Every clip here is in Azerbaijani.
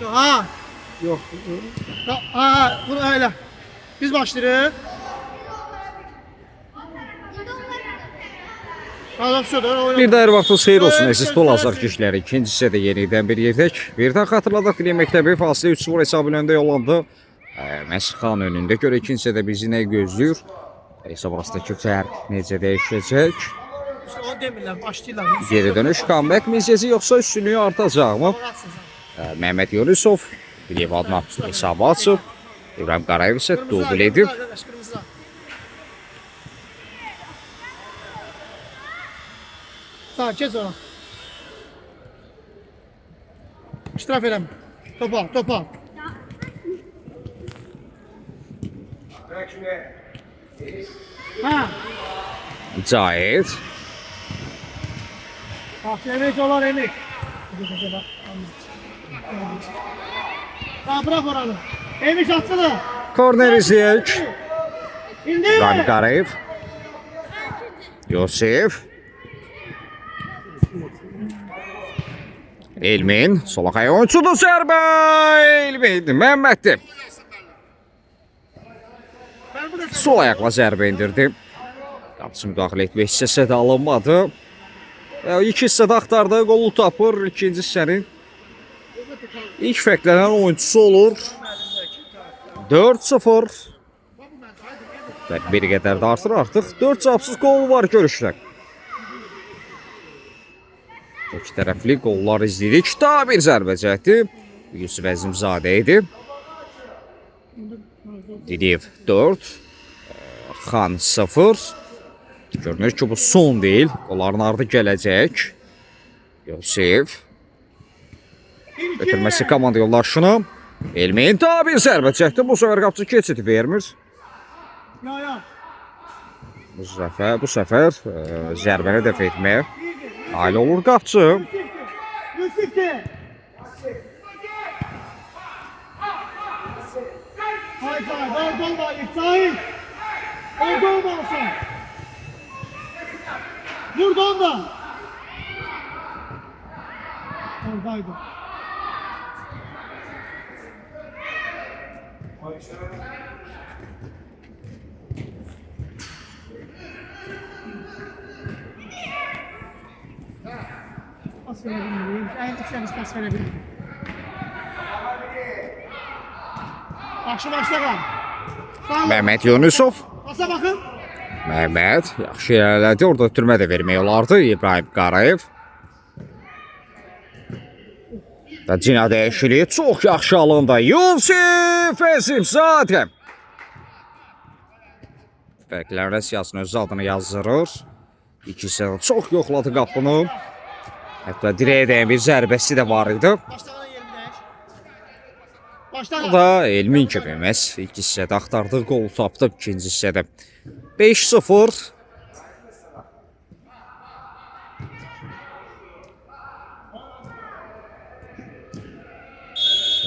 Ha. Yok. Ha, bunu öyle. Biz başlayırıq. Bir də hər vaxtınız xeyir olsun, əziz Dolazlar kişiləri. İkinci hissədə yenidən bir yerdək. Bir də xatırladaq, Dili məktəbi fasilə 3-0 hesabı önündə yollandı. Məsixan önündə görə ikinci hissədə bizi nə gözləyir? Hesab arasındakı fərq necə dəyişəcək? O demirlər, başlayırlar. Geri dönüş comeback mizezi yoxsa üstünlüyü artacaqmı? Mehmet Yunusov Biliyev adına hesabı açıb. İbrahim Qarayev isə dubl edib. Sağ, kes ona. İştiraf edəm. Topa. Ha. Cahit. Bak, emek olan emek. Sağ, bırak oranı. Emiş atsana. Korner izləyək. İndi. İbrahim Qarayev. Yosif. Elmin. Solakaya oyuncudur zərbə. Elmin. Məhəmməddir. Sol ayaqla zərbə indirdi. Qapısı müdaxilə etmək hissəsə də alınmadı. İlk hissədə axtardığı qolu tapır. İkinci hissənin ilk fərqlənən oyuncusu olur. 4-0. Bir qədər də artıq 4 cavabsız qol var görüşlər. İki tərəfli qollar izləyirik. Daha bir zərbə cəhdi Yusuf Əzimzadə idi. Didiyev 4. Xan 0. Görünür ki bu son deyil. Onların ardı gələcək. Yosif. Ötürməsi komanda yoldaşına. Elmin daha bir zərbə çəkdi. Bu səfər qapıcı keçidi vermir. Bu səfər zərbəni dəf etməyə nail olur qapıcı. Yusuf'te. Haydi, orada var, İbrahim. Orada olmasın. Burada onda. Oradaydı. Pas verebilirim. İçeriz pas verebilirim. Başla kal. Mehmet Yunusov. Pasa bakın. Mehmet yaxşı yerlədi. Orada ötürmə də vermək olardı. İbrahim Qarayev. Da cina dəyişikliyi çox yaxşı alındı. Yusuf Əzimzadə. Fərqlərlə siyasının öz adını yazdırır. İkisi çox yoxladı qapını. Hətta dirəyə dəyən bir zərbəsi də var idi. Bu da Elmin kimi məhz ilk hissədə axtardığı qolu tapdı ikinci hissədə. 5-0.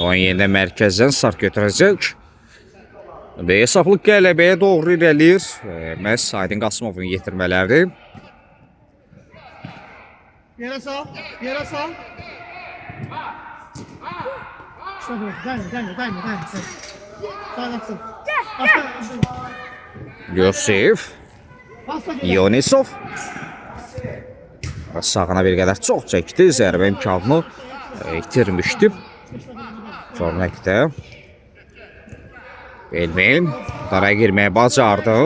Oyun yenidə mərkəzdən start götürəcək. Və hesablıq qələbəyə doğru irəliyir. Məhz Aydın Qasımovun yetirmələri. Yere sal. İşte bu. Dayma. Sağ atsın. Yosif. Yunusov. Sağına bir qədər çox çəkdi. Zərbə imkanını itirmişdi. Kornəkdə. Elmin dara girməyə bacardı.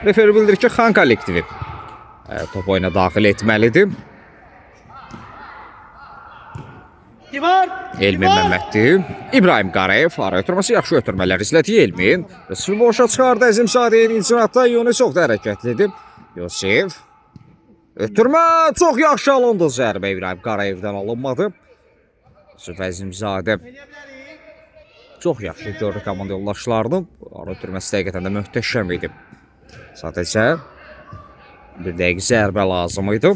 Referi bildirir ki, Xan kollektivi top oyuna daxil etməlidir. Elmin Məmməddir. İbrahim Qarayev ara ötürməsi yaxşı ötürmələr izlədi Elmin. Sıfır boşa çıxardı Əzimzadəyin icraatda Yunusov da hərəkətlidir. Yosif. Ötürmə çox yaxşı alındı zərbə İbrahim Qarayevdən alınmadı. Yusuf Əzimzadə çox yaxşı gördü komanda yoldaşlarını. Ara ötürməsi dəqiqətən də möhtəşəm idi. Sadəcə bir dəqiq zərbə lazım idi.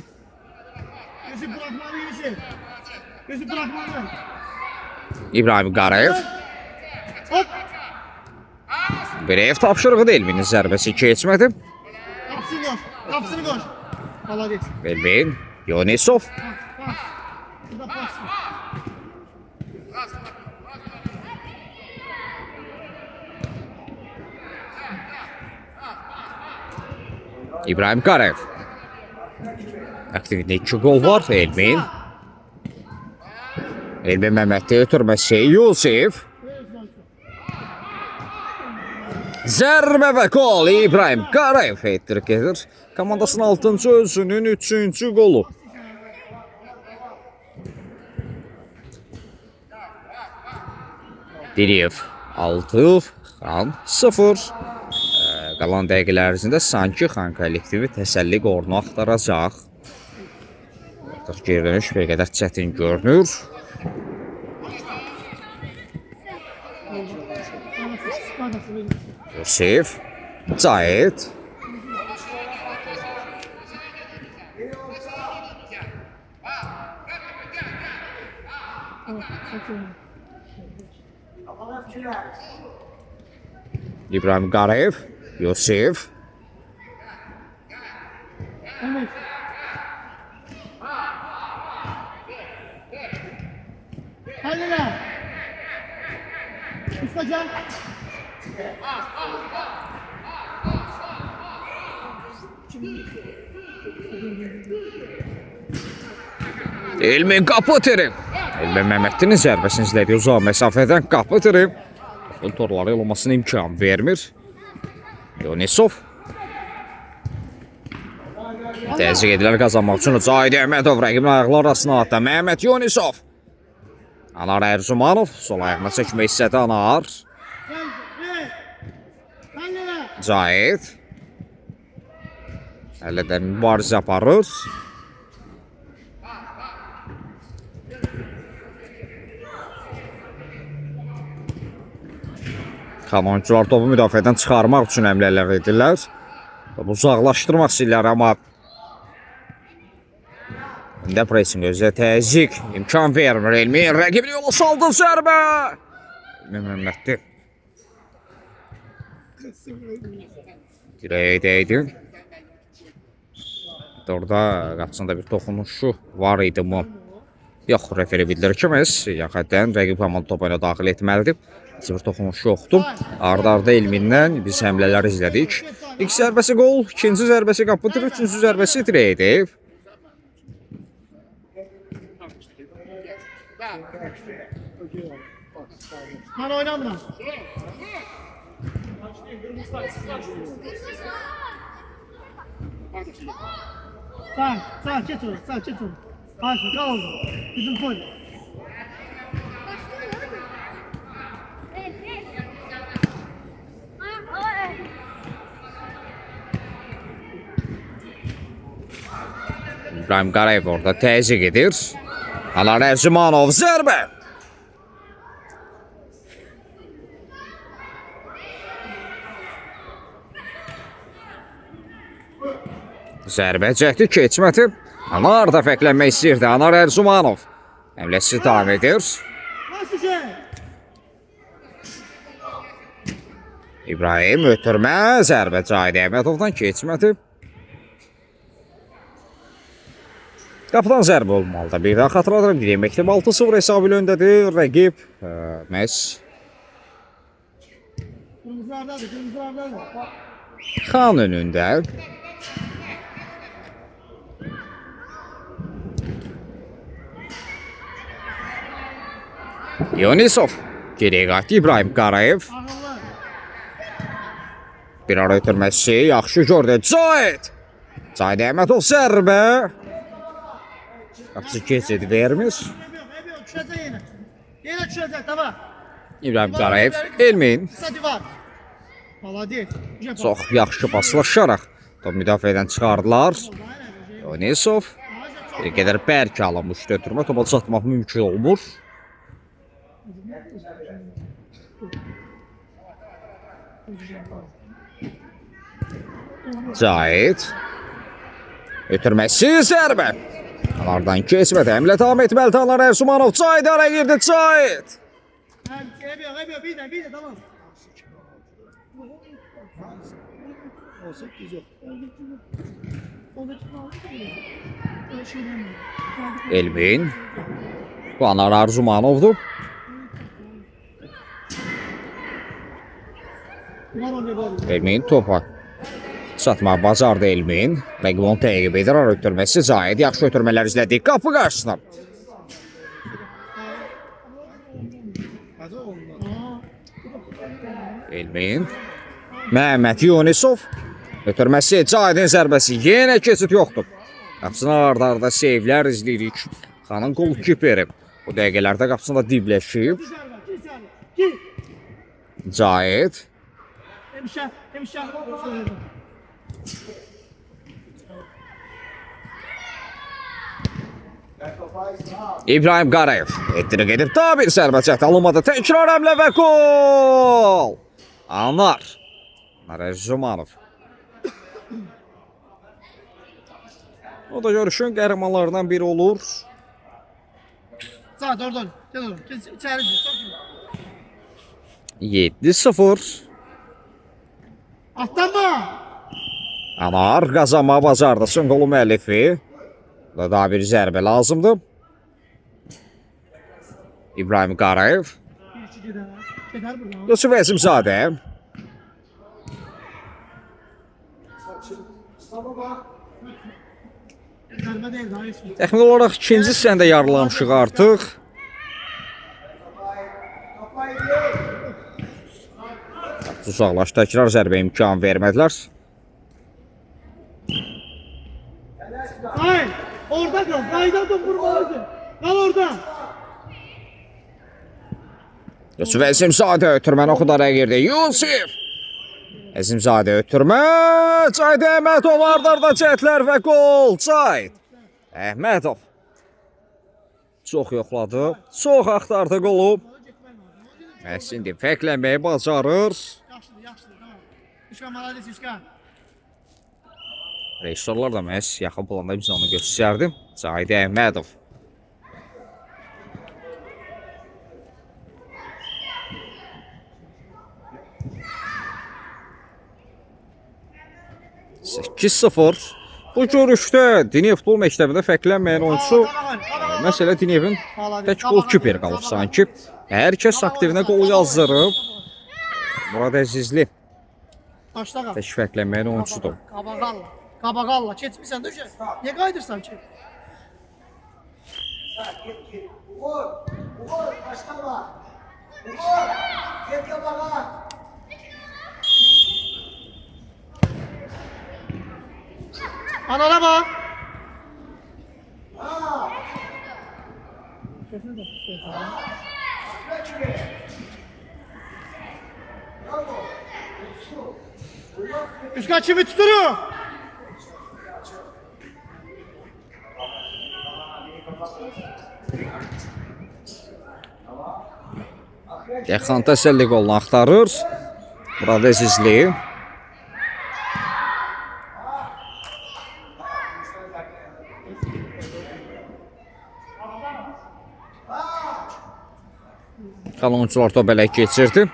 İbrahim Qarayev. Brev tapşırığı da Elmin'in zərbəsi keçmədi. Kapısını koş. Kapısını koş. Молодец. Elmin, Yunisov. Pas, pas. Burada pas var. İbrahim Qarayev. Aktivində 2 gol var. Elmin. Elmin Məmməddə ötürməsi Yusif. Zərbə və gol İbrahim Qarayev etdirik edir. Komandasının 6-cı özünün 3-cü qolu. Diliyev 6, Xan 0. Qalan dəqiqələr ərzində sanki Xan kollektivi təsəlli qorunu axtaracaq. Artıq geri dönüş bir qədər çətin görünür. Yusif, Cahit. İbrahim Qarayev, Yusif. Emir. Halil'e. Ustacan. Elmin qapı tiri. Elmin Məmmədinin zərbəsini izlədi uzaq məsafədən qapı tiri. Topun torları olmasına imkan vermir. Yunisov. Təzyiq edilər qazanmaq üçün Cahid Əhmədov rəqibin ayaqları arasına atdı. Məhəmməd Yunisov. Anar Ərzumanov sol ayağına çəkmək istədi Anar. Cahid. Əllədən mübarizə aparır. Kanonçular topu müdafiədən çıxarmaq üçün əmlələr edirlər. Topu uzaqlaşdırmaq istəyirlər, amma İndə presing özə təzyiq imkan vermir. Elmin rəqibini yola saldı zərbə. Elmin Məmməddi. Dirəyə dəydi. Orada qapısında bir toxunuşu var idi mi? Yox, referi bildirir ki, məhz yaxədən rəqib komanda topu ilə daxil etməlidir. Heç bir toxunuş yoxdur. Arda Elmindən biz həmlələr izlədik. İlk zərbəsi qol, ikinci zərbəsi qapıdır, üçüncü zərbəsi dirəyə dəyib. Lan oynamla. Sağ, geç onu, sağ, geç onu. Haşa, kal oldu. Bizim koy. İbrahim Qarayev orada təzyiq edir. Anar Ərzumanov zərbə. Zərbə cəhdi keçmədi. Anar da fəklənmək istəyirdi. Anar Ərzumanov. Həmləsi davam edir. Nasıl şey? İbrahim ötürmə. Zərbə Cahid Əhmədovdan keçmədi. Qapıdan zərbə olmalıdır. Bir daha xatırladıram. Bir yeməkdə 6-0 hesabı ilə öndədir. Rəqib məhz Kırmızılardadır, kırmızılardadır. Xan önündə. Yunisov. Geriyə qayıtdı İbrahim Qarayev. Ağıllı. Bir ara ötürməsi yaxşı gördü. Cahid. Cahid Əhmədov zərbə. Qapısı keçidi vermir. Ebiyor, düşecek yine. Yine düşecek, tamam. İbrahim Qarayev, Elmin Kısa divar. Молодец. Güzel pas. çox yaxşı paslaşaraq top müdafiədən çıxardılar. Yunisov bir qədər bərk alınmışdı ötürmə, topa çatmaq mümkün olmur. Cahid ötürməsi zərbə. Onlardan keçmədi. Həmlə davam etməli. Anar Ərzumanov Cahid araya girdi. Cahid. Ebiyor, bir de, tamam. 18 yok. Oradaki kaldı mı? Öyle şeyler mi? Elmin. Qanar Arzumanovdur. Var o ne var? Elmin topa çatmağı bacardı Elmin. Rəqib onu təqib edir. Ara ötürməsi Zahid. Yaxşı ötürmələr izlədik. Qapı qarşısına. Hadi ondan. Elmin. Məhəmməd Yunisov. Ötürməsi Zahidin zərbəsi. Yenə keçid yoxdur. Qapısına arda seyvlər izləyirik. Xanın qol-kiperi. Bu dəqiqələrdə qapısında dibləşib. Zahid. Hemşah. İbrahim Qarayev etdirik edib daha bir zərbə çəkdi. Alınmadı. Təkrar həmlə və gol. Anar. Zumanov. O da görüşün qəhrəmanlarından biri olur. Sağ oradan. Gel oğlum. İçeri gir. 7-0. Atlanma. Anar qazanmağı bacardı. Son qolu müəllifi. Daha bir zərbə lazımdır. İbrahim Qarayev. Gider buradan. Yusuf Əzimzadə. Gelme değil daha iyisi. Təxmin olaraq ikinci hissəndə yarılamışıq artıq. Uzaqlaş, təkrar zərbə imkan vermədilər. Hayır. Orada kal. Kaydan dokunmalısın. Kal orada. Yusuf Əzimzadə ötürməni oxudaraq girdi. Yusuf! Əzimzadə ötürmə. Cahid Əhmədov ardarda cəhdlər və gol. Cahid Əhmədov. Çox yoxladı. Çox axtardı qolu. Indi fərqlənməyi bacarır. Yaxşıdır. Tamam. Üçkan malades üçkan. Rejissorlar da məhz yaxın planda biz onu göstərdim. Cahid Əhmədov. (8-0) Bu görüşdə Diniyev futbol məktəbində fərqlənməyən oyunçu məsələ Diniyevin tək qol-kiper qalıb sanki. Hər kəs aktivinə qol yazdırıb. Murad Əzizli Başla kal. tək fərqlənməyən oyunçudur. Kabagalla. Keçmişsən döşe. Niye kaydırsan ki? Anana bak. Üskak kimi tutuyor. Yaxan təsəlli qolunu axtarır. Murad Əzizli. Qalan oyuncular top ələk keçirdi.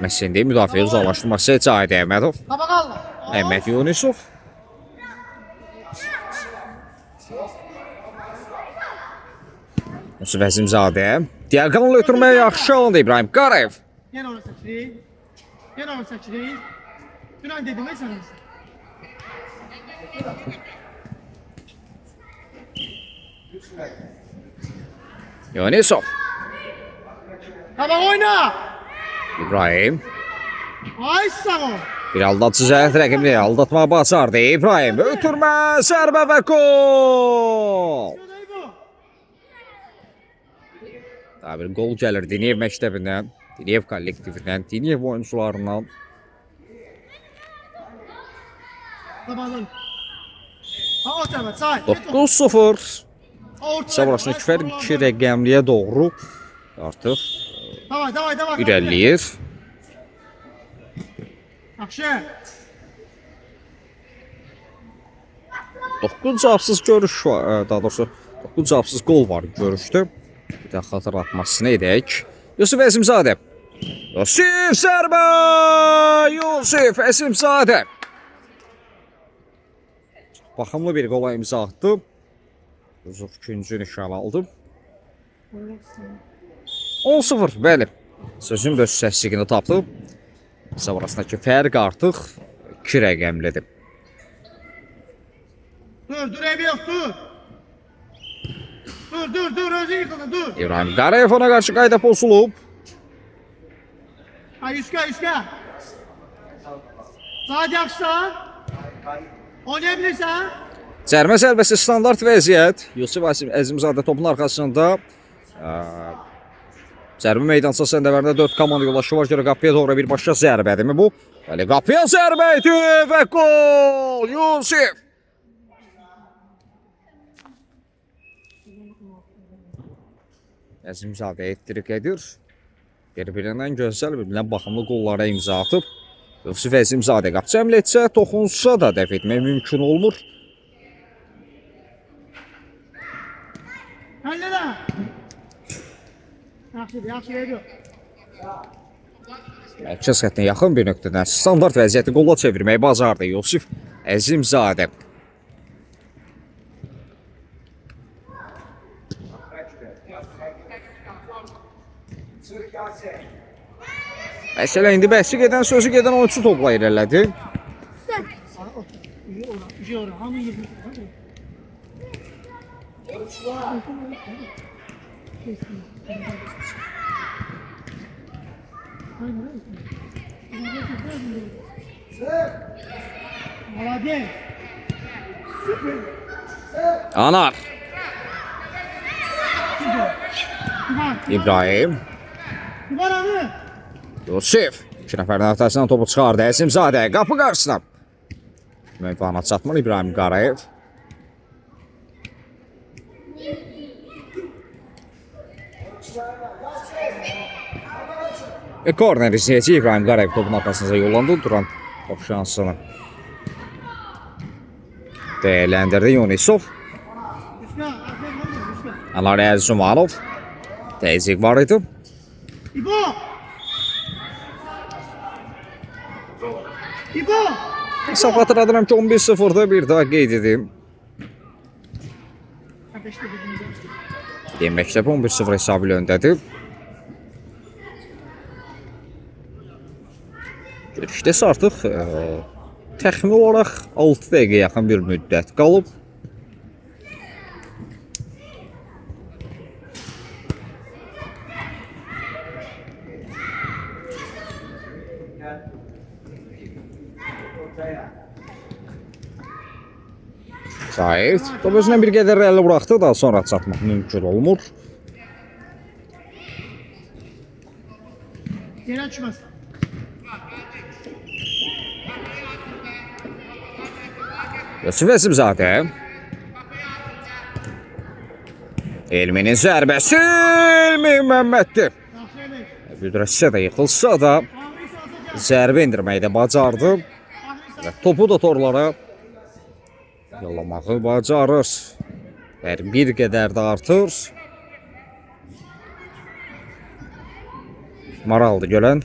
Məsində müdafiə uzaqlaşdırması Cahid Əhmədov. Kabagalla. Əhməd Yunisov. Yusuf Əzimzadə. Diaqonla ötürməyə yaxşı alındı İbrahim Qarayev. Yine onu seçireyim. Dün dedim ya sana. Yunisov. Kabak oyna. İbrahim. Ay sana. Bir aldatıcı zəhlət rəqibini aldatmağa bacardı. İbrahim ötürmə, zərbə və gol. Daha bir gol gəlir Diniyev məktəbindən, Diniyev kollektivindən, Diniyev oyuncularından. Kabakın. Ha o tarafa say. 9-0. Orta. Burasını fərq 2 rəqəmliyə doğru artıq Davay. irəliləyir. Akşe. 9 cavabsız görüş var, daha doğrusu 9 cavabsız gol var görüşdə. Bir də xatırlatmasını edək. Yusuf Əzimzadə Yusif zərbə! Yusif Əzimzadə. Baxımlı bir qola imza atdı. Yusuf ikinci nişan aldı. 10-0, bəli. Sözün də səsliğini tapdı. Sonrasındakı fərq artıq 2 rəqəmlidir. Dur, evi yok, dur. Dur, özü yıkıldı, dur. İbrahim Qarayev ona qarşı qayda pozulub. Ha, Yüzka. Saat yaksan. Oynayabilirsen. Cərmə zərbəsi standart vəziyyət. Yusif Əzimzadə topun arxasında. Zərbə meydança səndəvərində 4 komanda yolaşı var. Görə qapıya doğru bir başqa zərbədirmi bu? Bəli, qapıya zərbə idi və gol! Yusif! Əzimzadə ettirik edir. Bir-birindən gözəl, bir-birindən baxımlı qollara imza atıb. Yusif Əzimzadə qapı cəml etsə, toxunsa da dəf etmək mümkün olmur. Həlllə. Yaxşı veriyor. Mərkəz xəttinə yaxın bir nöqtədən standart vəziyyəti qola çevirməyi bacardı Yusif Əzimzadə. Məsələ indi bəhsi gedən, sözü gedən oyunçu topla irələdi. Hamı yıkıldı. Молодец. Anar. İbrahim. Yusif. 2 nəfərin arxasından topu çıxardı. Əzimzadə qapı qarşısına. Mövqana çatmır İbrahim Qarayev. Korner izleyici İbrahim Qarayev topun arxasında yollandı. Duran top şansını değerlendirdi Yunisov. Alariyel Zumanov. Təzyiq var idi. İbo! Səhv xatırladıram ki 11-0'da bir daha qeyd edim. Məktəb 11-0 hesabı ilə öndədir. Görüşdəsə artıq təxmini olaraq 6 dəqiqə yaxın bir müddət qalıb. Zahid, top özündən bir qədər rəlli buraxdı, daha sonra çatmaq mümkün olmur. Geri açmaz. Yusif Əzimzadə. Elminin zərbəsi Elmi Məmməddir. Büdrəsə də yıxılsa da zərbə indirməyi də bacardı. Və topu da torlara yollamağı bacarır. Bir qədər də artır. Maraldır görən.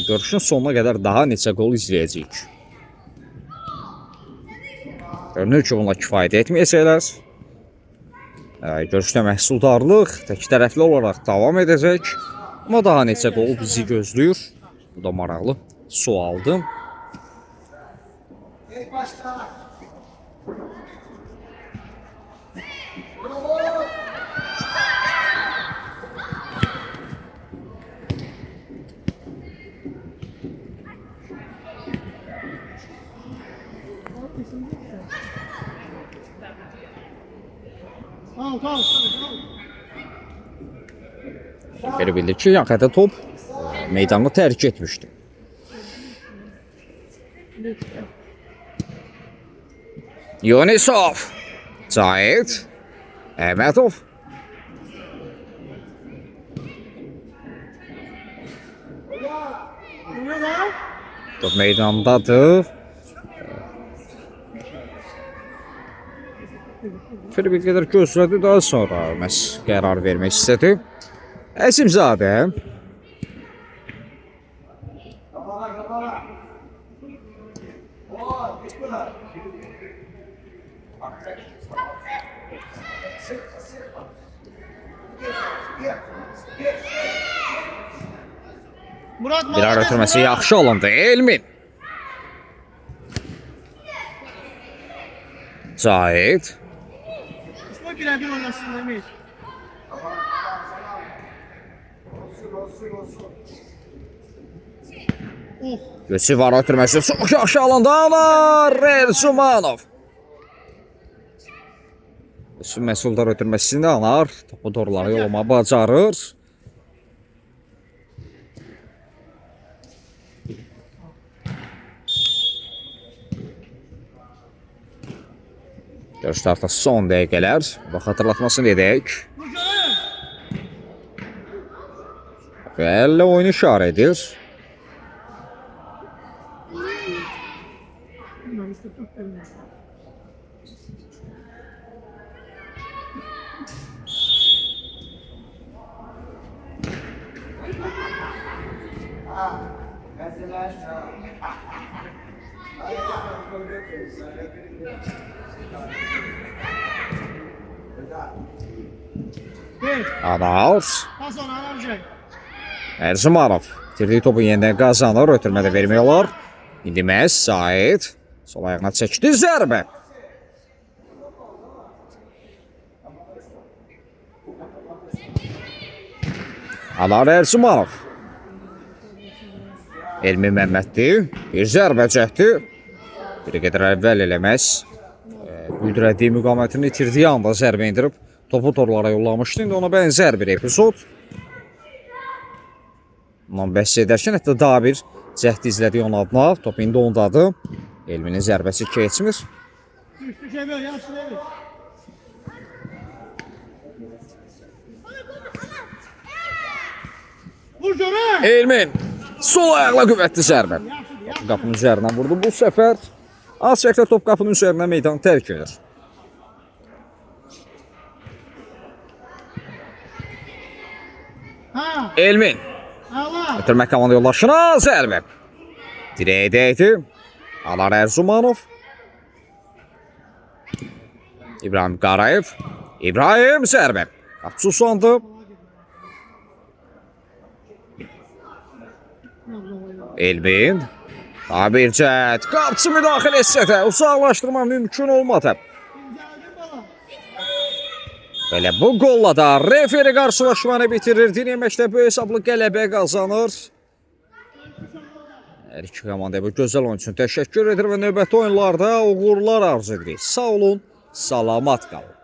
Görüşün sonuna qədər daha neçə qol izləyəcəyik. Görünür ki, bunlar kifayət etməyəcəklər. Görüşdə məhsuldarlıq tək tərəfli olaraq davam edəcək. Amma daha neçə qol bizi gözləyir. Bu da maraqlı sualdır. Belə bildir ki, yan xətə top meydanı tərk etmişdi. Yunisov, Zahid, Əhmədov. Top meydandadır. Bir qədər gözlədi, daha sonra məhz qərar vermək istədi. Əzimzadə. Murad Bir ara ötürməsi yaxşı alındı. Elmin. Cahit. Qoy birebir oynasın Emir. Oh. Yusif ara ötürməsi çox yaxşı alındı. Anar Erzumanov. Yusif Məsuldar ötürməsində Anar topu doğruları yolama bacarır. Görüş tarafta son dəqiqələr. Və xatırlatmasını edək. Vur görün. Və əllə oyunu işarə edir. Bilmem işte çok sevdim. Bir. Anar. Pas ona Anamcay. Erzumanov. Bitirdiyi topu yenidən qazanır. Ötürmədə vermək olar. İndi məhz Said. Sol ayağına çəkdi. Zərbə. Anar Erzumanov. Elmi Məmmədli. Bir zərbə çəkdi. Bir qədər əvvəl eləməz. Büdrədiyi müqamətini itirdiyi anda zərbə indirib topu torlara yollamışdı. İndi ona bənzər bir epizod. Ondan bəhs edərkən hətta daha bir cəhd izlədik onun adına. Top indi ondadır. Elminin zərbəsi keçmir. Düştü Cemil, yaxşı Emir. Vur görün. Elmin sol ayaqla qüvvətli zərbə. Qapının üzərindən vurdu. Bu səfər az çəkdə top qapının üzərindən meydanı tərk edir. Ha. Elmin Allah. ötürmək komanda yoldaşına zərbə. Direğe dəydi. Anar Erzumanov. İbrahim Qarayev. İbrahim zərbə. Qapısı usandı. Elmin. Daha bir cəhd. Qapısı müdaxilə etsə də uzaqlaşdırma mümkün olmadı. Belə bu qolla da referi qarşılaşmanı bitirir. Dinə məktəbi hesablı qələbə qazanır. Hər iki komanda bu gözəl oyun üçün təşəkkür edir və növbəti oyunlarda uğurlar arzu edirik. Sağ olun, salamat qalın.